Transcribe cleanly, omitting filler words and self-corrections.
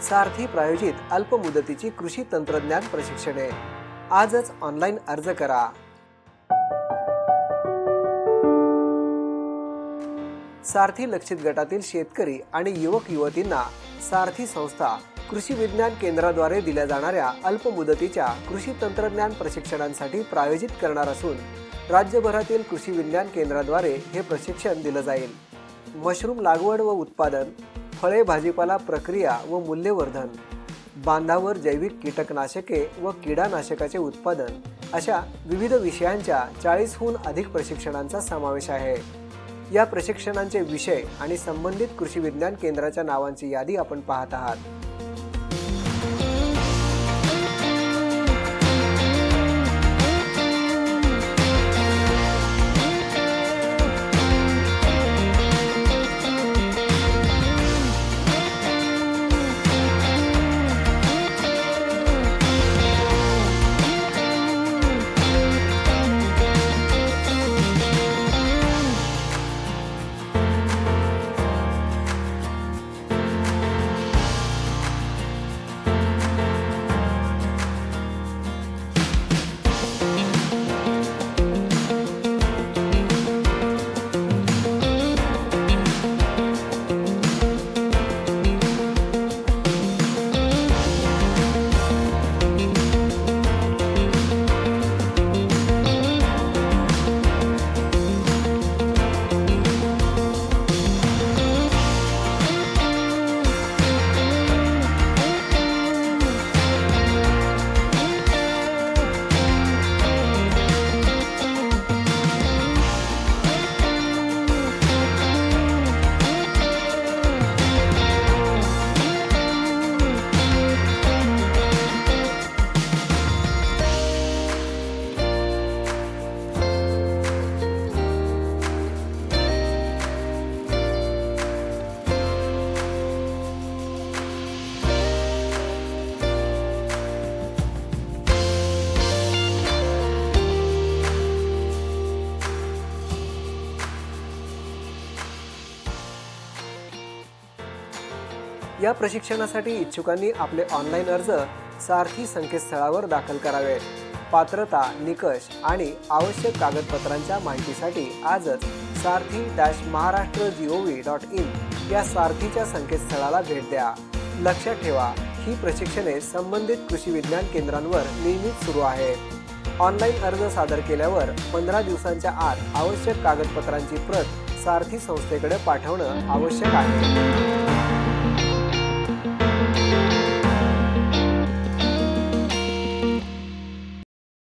सारथी प्रायोजित अल्पमुदतीची कृषी तंत्रज्ञान प्रशिक्षणे आजच ऑनलाईन अर्ज करा। सारथी लक्षित गटातील शेतकरी आणि युवक युवतींना सारथी संस्था कृषी विज्ञान केंद्राद्वारे दिल्या जाणाऱ्या अल्पमुदतीच्या कृषी तंत्रज्ञान प्रशिक्षणांसाठी प्रायोजित करणार असून राज्यभरातील कृषी विज्ञान केंद्राद्वारे हे प्रशिक्षण दिले जाईल। मशरूम लागवड व उत्पादन, फळे भाजीपाला प्रक्रिया व मूल्यवर्धन, बांधावर जैविक कीटकनाशके व कीडानाशकाचे उत्पादन अशा विविध विषयांच्या 40हून अधिक प्रशिक्षणांचा समावेश आहे। या प्रशिक्षणांचे विषय आणि संबंधित कृषी विज्ञान केंद्राच्या नावांची यादी आपण पाहत आहात। या प्रशिक्षणासाठी इच्छुकांनी आपले ऑनलाईन अर्ज सारथी संकेतस्थळावर दाखल करावेत। पात्रता, निकष आणि आवश्यक कागदपत्रांच्या माहितीसाठी आजच sarthi-maharashtra.gov.in या सारथीच्या संकेतस्थळाला भेट द्या। लक्षात ठेवा, ही प्रशिक्षणे संबंधित कृषी विज्ञान केंद्रांवर नियमित सुरू आहेत। ऑनलाईन अर्ज सादर केल्यावर 15 दिवसांच्या आत आवश्यक कागदपत्रांची प्रत सारथी संस्थेकडे पाठवणे आवश्यक आहे।